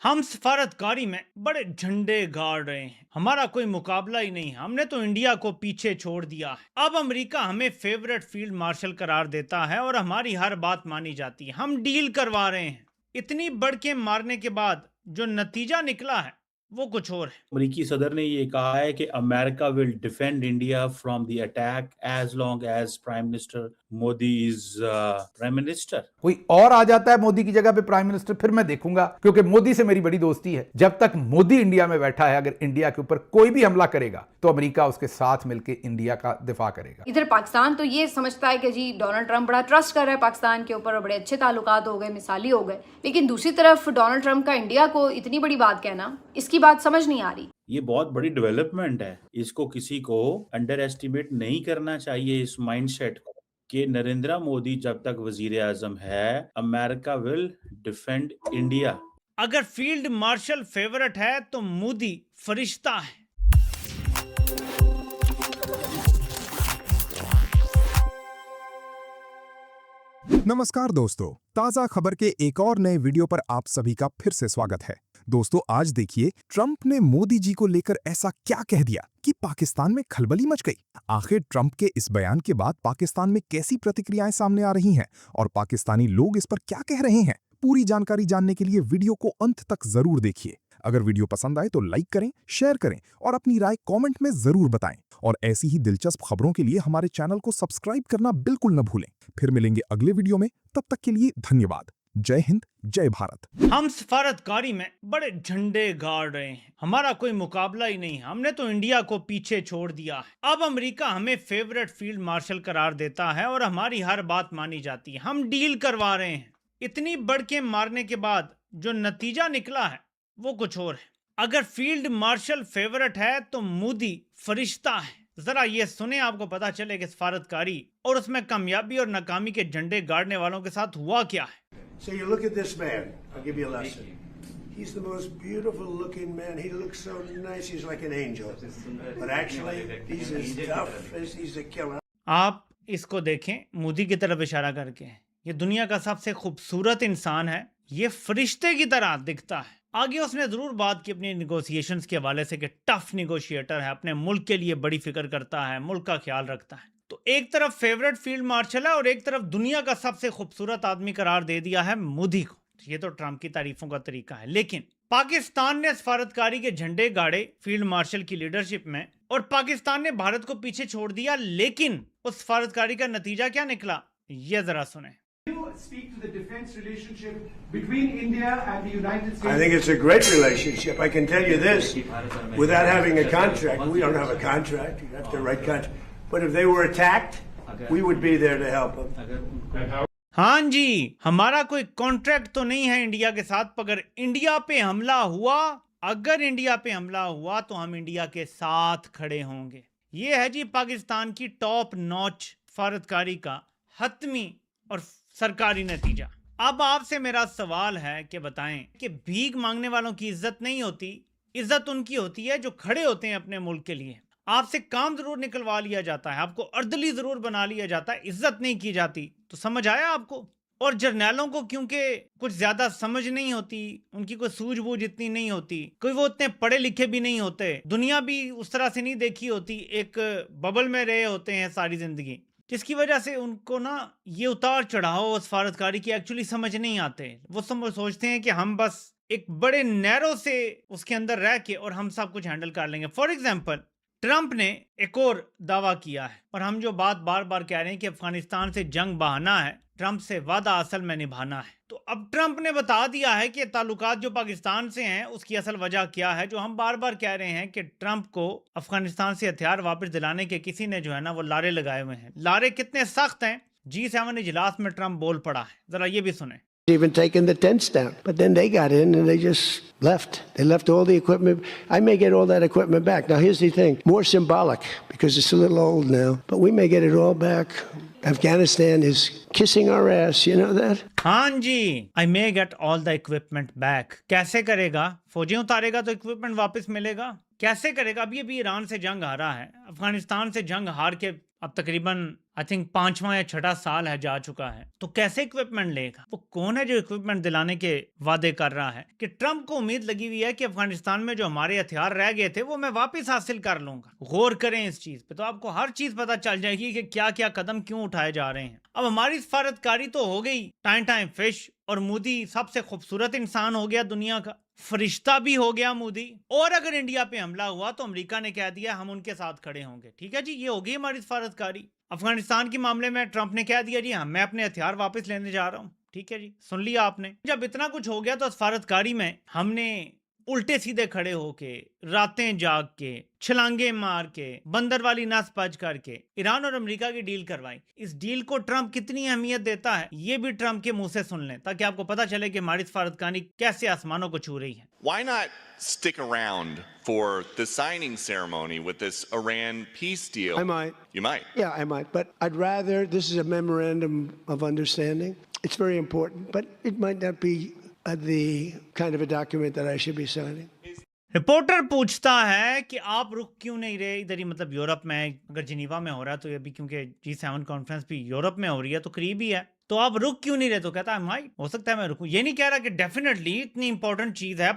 हम सफारतकारी में बड़े झंडे गाड़ रहे हैं। हमारा कोई मुकाबला ही नहीं है। हमने तो इंडिया को पीछे छोड़ दिया है। अब अमेरिका हमें फेवरेट फील्ड मार्शल करार देता है और हमारी हर बात मानी जाती है। हम डील करवा रहे हैं। इतनी बढ़के मारने के बाद जो नतीजा निकला है वो कुछ और है। अमेरिकी सदर ने ये कहा है कि America will defend India from the attack as long as prime minister Modi is prime minister. कोई और आ जाता है मोदी की जगह पे प्राइम मिनिस्टर, फिर मैं देखूंगा, क्योंकि मोदी से मेरी बड़ी दोस्ती है। जब तक मोदी इंडिया में बैठा है, अगर इंडिया के ऊपर कोई भी हमला करेगा तो अमेरिका उसके साथ मिलकर इंडिया का दिफा करेगा। इधर पाकिस्तान तो ये समझता है कि जी डोनाल्ड ट्रंप बड़ा ट्रस्ट कर रहा है पाकिस्तान के ऊपर और बड़े अच्छे ताल्लुकात हो गए, मिसाली हो गए। लेकिन दूसरी तरफ डोनाल्ड ट्रंप का इंडिया को इतनी बड़ी बात कहना, इसकी बात समझ नहीं आ रही। ये बहुत बड़ी डेवलपमेंट है। इसको किसी को अंडर एस्टिमेट नहीं करना चाहिए, इस माइंडसेट को कि नरेंद्र मोदी जब तक वजीर आजम है, अमेरिका विल डिफेंड इंडिया। अगर फील्ड मार्शल फेवरेट है तो मोदी फरिश्ता है। नमस्कार दोस्तों, ताजा खबर के एक और नए वीडियो पर आप सभी का फिर से स्वागत है। दोस्तों, आज देखिए ट्रंप ने मोदी जी को लेकर ऐसा क्या कह दिया कि पाकिस्तान में खलबली मच गई। आखिर ट्रंप के इस बयान के बाद पाकिस्तान में कैसी प्रतिक्रियाएं सामने आ रही हैं और पाकिस्तानी लोग इस पर क्या कह रहे हैं, पूरी जानकारी जानने के लिए वीडियो को अंत तक जरूर देखिए। अगर वीडियो पसंद आए तो लाइक करें, शेयर करें और अपनी राय कमेंट में जरूर बताएं। और ऐसी ही दिलचस्प खबरों के लिए हमारे चैनल को सब्सक्राइब करना बिल्कुल न भूलें। फिर मिलेंगे अगले वीडियो में, तब तक के लिए धन्यवाद। जय हिंद, जय भारत। हम सफारतकारी में बड़े झंडे गाड़ रहे हैं। हमारा कोई मुकाबला ही नहीं है। हमने तो इंडिया को पीछे छोड़ दिया है। अब अमेरिका हमें फेवरेट फील्ड मार्शल करार देता है और हमारी हर बात मानी जाती है। हम डील करवा रहे हैं। इतनी बढ़के मारने के बाद जो नतीजा निकला है वो कुछ और है। अगर फील्ड मार्शल फेवरेट है तो मोदी फरिश्ता है। जरा ये सुने, आपको पता चले कि सफारतकारी और उसमें कामयाबी और नाकामी के झंडे गाड़ने वालों के साथ हुआ क्या है। So you look at this man. I'll give you a lesson. He's the most beautiful looking man. He looks so nice. He's like an angel. But actually, he's as tough as he's a killer. आप इसको देखें, मोदी की तरफ इशारा करके। ये दुनिया का सबसे खूबसूरत इंसान है। ये फरिश्ते की तरह दिखता है। आगे उसने जरूर बात की अपनी निगोशिएशंस के हवाले से कि टफ निगोशिएटर है, अपने मुल्क के लिए बड़ी फिक्र करता है, मुल्क का ख्याल रखता है। तो एक तरफ फेवरेट फील्ड मार्शल है और एक तरफ दुनिया का सबसे खूबसूरत आदमी करार दे दिया है मोदी को। ये तो ट्रंप की तारीफों का तरीका है। लेकिन पाकिस्तान ने सफारतकारी के झंडे गाड़े फील्ड मार्शल की लीडरशिप में और पाकिस्तान ने भारत को पीछे छोड़ दिया। लेकिन उस सफारतकारी का नतीजा क्या निकला, ये जरा सुने। Speak to the defense relationship between India and the United States. I think it's a great relationship. I can tell you this, without having a contract, we don't have a contract. You have to write contract. But if they were attacked, we would be there to help them. हाँ जी, हमारा कोई contract तो नहीं है India के साथ, मगर India पे हमला हुआ, अगर इंडिया पे हमला हुआ तो हम इंडिया के साथ खड़े होंगे। ये है जी पाकिस्तान की टॉप नॉच सफारतकारी का हतमी और सरकारी नतीजा। अब आपसे मेरा सवाल है कि बताएं कि भीख मांगने वालों की इज्जत नहीं होती, इज्जत उनकी होती है जो खड़े होते हैं अपने मुल्क के लिए। आपसे काम जरूर निकलवा लिया जाता है, आपको अर्दली जरूर बना लिया जाता है, इज्जत नहीं की जाती। तो समझ आया आपको? और जर्नैलों को क्योंकि कुछ ज्यादा समझ नहीं होती, उनकी कोई सूझबूझ इतनी नहीं होती, कोई वो इतने पढ़े लिखे भी नहीं होते, दुनिया भी उस तरह से नहीं देखी होती, एक बबल में रहे होते हैं सारी जिंदगी, जिसकी वजह से उनको ना ये उतार चढ़ाव सफारतकारी की एक्चुअली समझ नहीं आते। वो सोचते हैं कि हम बस एक बड़े नैरो से उसके अंदर रह के और हम सब कुछ हैंडल कर लेंगे। फॉर एग्जाम्पल, ट्रंप ने एक और दावा किया है और हम जो बात बार बार कह रहे हैं कि अफगानिस्तान से जंग बहाना है, ट्रंप से वादा असल में निभाना है। तो अब ट्रंप ने बता दिया है कि ताल्लुकात जो पाकिस्तान से हैं उसकी असल वजह क्या है। जो हम बार बार कह रहे हैं कि ट्रंप को अफगानिस्तान से हथियार वापस दिलाने के किसी ने जो है ना वो लारे लगाए हुए हैं। लारे कितने सख्त हैं, G7 इजलास में ट्रंप बोल पड़ा है। जरा ये भी सुने। Even taken the tents down, but then they got in and they just left. They left all the equipment. I may get all that equipment back. Now here's the thing, more symbolic because it's a little old now, but we may get it all back. Afghanistan is kissing our ass, you know that? हाँ जी, I may get all the equipment back. कैसे करेगा? फौजें उतारेगा तो equipment वापस मिलेगा? कैसे करेगा? अभी Iran से जंग हारा है, अफगानिस्तान से जंग हार के अब तकरीबन आई थिंक 5वां या 6वां साल है जा चुका है, तो कैसे इक्विपमेंट लेगा? वो कौन है जो इक्विपमेंट दिलाने के वादे कर रहा है? कि ट्रंप को उम्मीद लगी हुई है कि अफगानिस्तान में जो हमारे हथियार रह गए थे वो मैं वापस हासिल कर लूंगा। गौर करें इस चीज पे तो आपको हर चीज पता चल जाएगी कि क्या क्या कदम क्यों उठाए जा रहे हैं। अब हमारी सफारतकारी तो हो गई टाइम टाइम फिश, और मोदी सबसे खूबसूरत इंसान हो गया दुनिया का, फरिश्ता भी हो गया मोदी। और अगर इंडिया पे हमला हुआ तो अमेरिका ने कह दिया हम उनके साथ खड़े होंगे। ठीक है जी, ये होगी हमारी सफारतकारी। अफगानिस्तान के मामले में ट्रंप ने कह दिया जी हाँ मैं अपने हथियार वापस लेने जा रहा हूं। ठीक है जी, सुन लिया आपने। जब इतना कुछ हो गया तो सफारतकारी में हमने उल्टे सीधे खड़े होके, रातें जाग के, छलांगे मार के, बंदर वाली नस पच करके ईरान और अमेरिका की डील करवाई। इस डील को ट्रंप कितनी अहमियत देता है ये भी ट्रंप के मुंह से सुन लें, ताकि आपको पता चले कि हमारी सफारतखानी कैसे आसमानों को छू रही है। Why not stick around for the signing ceremony with this Iran peace deal? I might. You might. Yeah, I might. But I'd rather, this is a memorandum of understanding. It's very important, but it might not be the kind of a document that I should be signing. Reporter पूछता है कि आप रुक क्यों नहीं रहे इधर ही, मतलब यूरोप में। अगर जिनीवा में हो रहा है तो ये भी क्योंकि G7 कॉन्फ्रेंस भी यूरोप में हो रही है तो करीब ही है, तो आप रुक क्यों नहीं रहे? तो कहता है भाई हो सकता है मैं रुकूं। ये नहीं कह रहा कि डेफिनेटली इतनी इंपॉर्टेंट चीज है,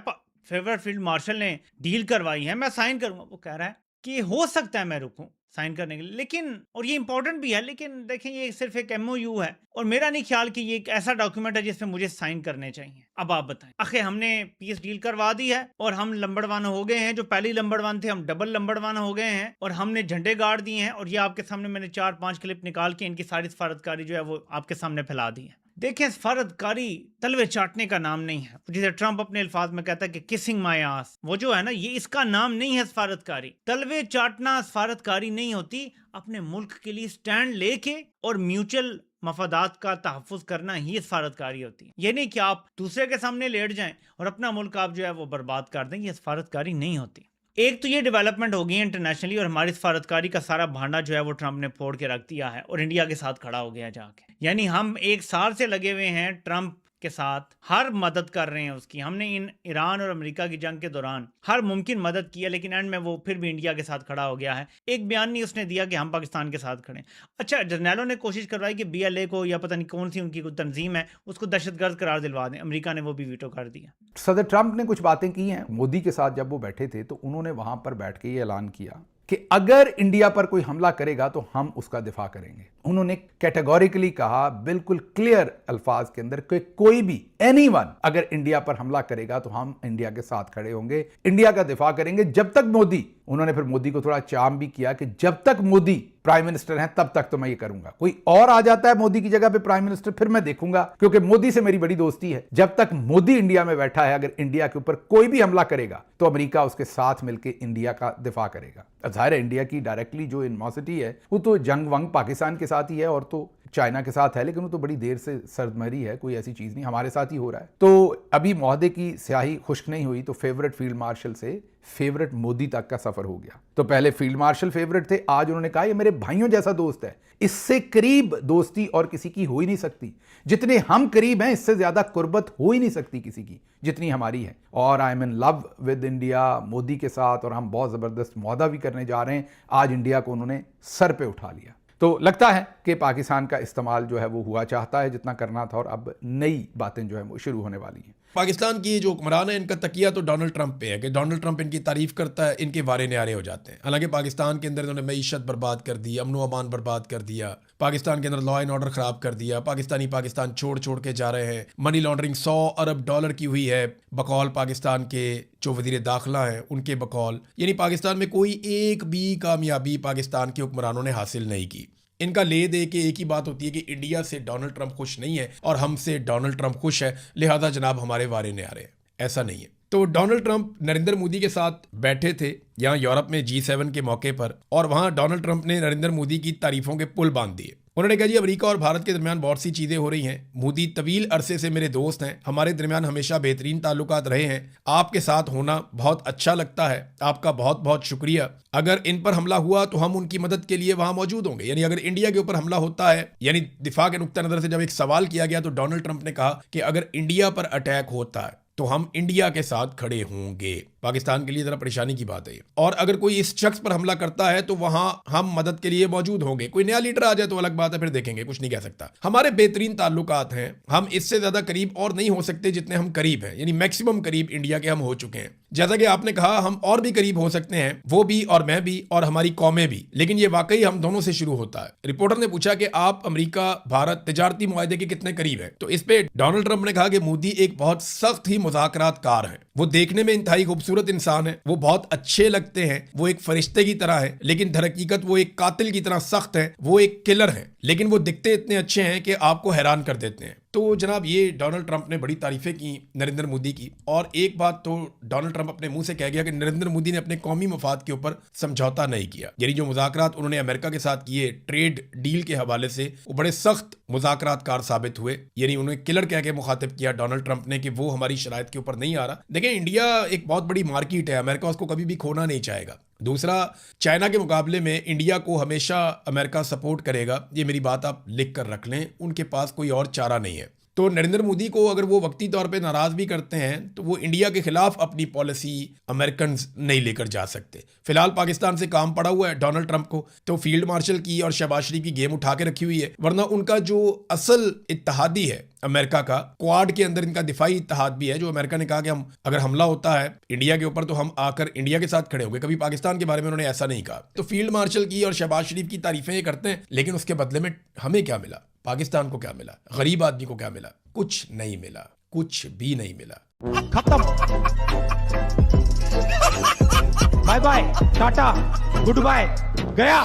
फेवरेट फील्ड मार्शल ने डील करवाई है, मैं साइन करूंगा। वो कह रहा है कि हो सकता है मैं रुकूं साइन करने के लिए, लेकिन और ये इंपॉर्टेंट भी है, लेकिन देखें ये सिर्फ एक MOU है और मेरा नहीं ख्याल कि ये एक ऐसा डॉक्यूमेंट है जिसमें मुझे साइन करने चाहिए। अब आप बताएं, आखिर हमने पीस डील करवा दी है और हम नंबर 1 हो गए हैं। जो पहली नंबर 1 थे हम डबल नंबर 1 हो गए हैं और हमने झंडे गाड़ दिए हैं। और ये आपके सामने मैंने 4-5 क्लिप निकाल के इनकी सारी सफारतकारी जो है वो आपके सामने फैला दी है। देखें, सफारतकारी तलवे चाटने का नाम नहीं है, जिसे ट्रंप अपने अल्फाज में कहता है कि किसिंग माय आस, वो जो है ना ये इसका नाम नहीं है सफारतकारी। तलवे चाटना सफारतकारी नहीं होती, अपने मुल्क के लिए स्टैंड लेके और म्यूचुअल मफादात का तहफ़्फ़ुज़ करना ही सफारतकारी होती है। ये नहीं कि आप दूसरे के सामने लेट जाएं और अपना मुल्क आप जो है वो बर्बाद कर दें, ये सफारतकारी नहीं होती। एक तो ये डेवलपमेंट हो गई है इंटरनेशनली और हमारी सफारतकारी का सारा भांडा जो है वो ट्रंप ने फोड़ के रख दिया है और इंडिया के साथ खड़ा हो गया जाके। यानी हम 1 साल से लगे हुए हैं ट्रंप के साथ, हर मदद कर रहे हैं उसकी। हमने इन ईरान और अमेरिका की जंग के दौरान हर मुमकिन मदद की है, लेकिन एंड में वो फिर भी इंडिया के साथ खड़ा हो गया है। एक बयान नहीं उसने दिया कि हम पाकिस्तान के साथ खड़े। अच्छा, जर्नैलों ने कोशिश करवाई कि BLA को या पता नहीं कौन सी उनकी कोई तंजीम है उसको दहशतगर्द करार दिलवा दें, अमेरिका ने वो भी वीटो कर दिया। सदर ट्रंप ने कुछ बातें की हैं मोदी के साथ। जब वो बैठे थे तो उन्होंने वहां पर बैठ के ये ऐलान किया कि अगर इंडिया पर कोई हमला करेगा तो हम उसका दिफा करेंगे। उन्होंने कैटेगोरिकली कहा, बिल्कुल क्लियर अल्फाज के अंदर, कि कोई भी एनीवन अगर इंडिया पर हमला करेगा तो हम इंडिया के साथ खड़े होंगे, इंडिया का दिफा करेंगे जब तक मोदी, उन्होंने फिर मोदी को थोड़ा चार्म भी किया कि जब तक मोदी प्राइम मिनिस्टर हैं तब तक तो मैं ये करूंगा। कोई और आ जाता है मोदी की जगह पे प्राइम मिनिस्टर, फिर मैं देखूंगा, क्योंकि मोदी से मेरी बड़ी दोस्ती है। जब तक मोदी इंडिया में बैठा है, अगर इंडिया के ऊपर कोई भी हमला करेगा तो अमेरिका उसके साथ मिलकर इंडिया का दिफा करेगा। जाहिर है इंडिया की डायरेक्टली जो एनिमोसिटी है वो तो जंग वंग पाकिस्तान के साथ ही है और तो चाइना के साथ है, लेकिन वो तो बड़ी देर से सरदमरी है, कोई ऐसी चीज नहीं, हमारे साथ ही हो रहा है। तो अभी मौहदे की स्याही खुश्क नहीं हुई तो फेवरेट फील्ड मार्शल से फेवरेट मोदी तक का सफर हो गया। तो पहले फील्ड मार्शल फेवरेट थे, आज उन्होंने कहा ये मेरे भाइयों जैसा दोस्त है, इससे करीब दोस्ती और किसी की हो ही नहीं सकती। जितने हम करीब हैं इससे ज्यादा कुर्बत हो ही नहीं सकती किसी की जितनी हमारी है। और I am in love with India, Modi के साथ, और हम बहुत जबरदस्त मौदा भी करने जा रहे हैं। आज इंडिया को उन्होंने सर पे उठा लिया। तो लगता है कि पाकिस्तान का इस्तेमाल जो है वो हुआ चाहता है जितना करना था, और अब नई बातें जो है वो शुरू होने वाली हैं। पाकिस्तान की जो हुक्मरान है इनका तकिया तो डोनाल्ड ट्रंप पे है कि डोनाल्ड ट्रंप इनकी तारीफ करता है, इनके वारे न्यारे हो जाते हैं। हालांकि पाकिस्तान के अंदर इन्होंने मईशत बर्बाद कर दी, अमन व अमान बर्बाद कर दिया, पाकिस्तान के अंदर लॉ एंड ऑर्डर खराब कर दिया, पाकिस्तान छोड़ के जा रहे हैं। मनी लॉन्ड्रिंग $100 अरब की हुई है बकौल पाकिस्तान के जो वजीर दाखिला हैं उनके बकौल। यानी पाकिस्तान में कोई एक भी कामयाबी पाकिस्तान के हुक्मरानों ने हासिल नहीं की। इनका ले दे के एक ही बात होती है कि इंडिया से डोनाल्ड ट्रंप खुश नहीं है और हमसे डोनाल्ड ट्रंप खुश है, लिहाजा जनाब हमारे वारे न्यारे हैं। ऐसा नहीं है। तो डोनाल्ड ट्रंप नरेंद्र मोदी के साथ बैठे थे यहाँ यूरोप में G7 के मौके पर, और वहाँ डोनाल्ड ट्रंप ने नरेंद्र मोदी की तारीफों के पुल बांध दिए। उन्होंने कहा जी अमेरिका और भारत के दरमियान बहुत सी चीज़ें हो रही हैं, मोदी तवील अरसे से मेरे दोस्त हैं, हमारे दरमियान हमेशा बेहतरीन ताल्लुकात रहे हैं, आपके साथ होना बहुत अच्छा लगता है, आपका बहुत बहुत शुक्रिया। अगर इन पर हमला हुआ तो हम उनकी मदद के लिए वहाँ मौजूद होंगे। यानी अगर इंडिया के ऊपर हमला होता है, यानी दिफा के नुक्ता नज़र से जब एक सवाल किया गया तो डोनाल्ड ट्रंप ने कहा कि अगर इंडिया पर अटैक होता है तो हम इंडिया के साथ खड़े होंगे। पाकिस्तान के लिए जरा परेशानी की बात है ये। और अगर कोई इस शख्स पर हमला करता है तो वहां हम मदद के लिए मौजूद होंगे। कोई नया लीडर आ जाए तो अलग बात है, फिर देखेंगे, कुछ नहीं कह सकता। हमारे बेहतरीन ताल्लुकात हैं, हम इससे ज्यादा करीब और नहीं हो सकते जितने हम करीब हैं, यानी मैक्सिमम करीब इंडिया के हम हो चुके हैं। जैसा कि आपने कहा, हम और भी करीब हो सकते हैं, वो भी और मैं भी और हमारी कौमें भी, लेकिन ये वाकई हम दोनों से शुरू होता है। रिपोर्टर ने पूछा कि आप अमेरिका भारत तिजारती मुआहदे के कितने करीब हैं, तो इस पे डोनाल्ड ट्रंप ने कहा कि मोदी एक बहुत सख्त ही मुज़ाकरातकार हैं। वो देखने में इंतहाई खूबसूरत इंसान है, वो बहुत अच्छे लगते हैं, वो एक फरिश्ते की तरह है, लेकिन दरहकीकत वो एक कातिल की तरह सख्त है, वो एक किलर है, लेकिन वो दिखते इतने अच्छे हैं कि आपको हैरान कर देते हैं। तो जनाब, ये डोनाल्ड ट्रंप ने बड़ी तारीफें की नरेंद्र मोदी की। और एक बात तो डोनाल्ड ट्रंप अपने मुंह से कह गया कि नरेंद्र मोदी ने अपने कौमी मफाद के ऊपर समझौता नहीं किया। यानी जो मुज़ाकरात उन्होंने अमेरिका के साथ किए ट्रेड डील के हवाले से, वो बड़े सख्त मुज़ाकरातकार साबित हुए। यानी उन्हें किलर कह के मुखातिब किया डोनाल्ड ट्रंप ने कि वो हमारी शराइत के ऊपर नहीं आ रहा। देखें, इंडिया एक बहुत बड़ी मार्केट है, अमेरिका उसको कभी भी खोना नहीं चाहेगा। दूसरा, चाइना के मुकाबले में इंडिया को हमेशा अमेरिका सपोर्ट करेगा, ये मेरी बात आप लिख कर रख लें। उनके पास कोई और चारा नहीं है। तो नरेंद्र मोदी को अगर वो वक्ती तौर पे नाराज भी करते हैं तो वो इंडिया के खिलाफ अपनी पॉलिसी अमेरिकन नहीं लेकर जा सकते। फिलहाल पाकिस्तान से काम पड़ा हुआ है डोनाल्ड ट्रंप को, तो फील्ड मार्शल की और शहबाज शरीफ की गेम उठा के रखी हुई है। वरना उनका जो असल इत्तेहादी है अमेरिका का, क्वाड के अंदर इनका दिफाई इत्तेहाद भी है, जो अमेरिका ने कहा कि हम अगर हमला होता है इंडिया के ऊपर तो हम आकर इंडिया के साथ खड़े होंगे। कभी पाकिस्तान के बारे में उन्होंने ऐसा नहीं कहा। तो फील्ड मार्शल की और शहबाज शरीफ की तारीफें ये करते हैं, लेकिन उसके बदले में हमें क्या मिला, पाकिस्तान को क्या मिला, गरीब आदमी को क्या मिला? कुछ नहीं मिला, कुछ भी नहीं मिला। खत्म, bye bye, tata, good bye, गया।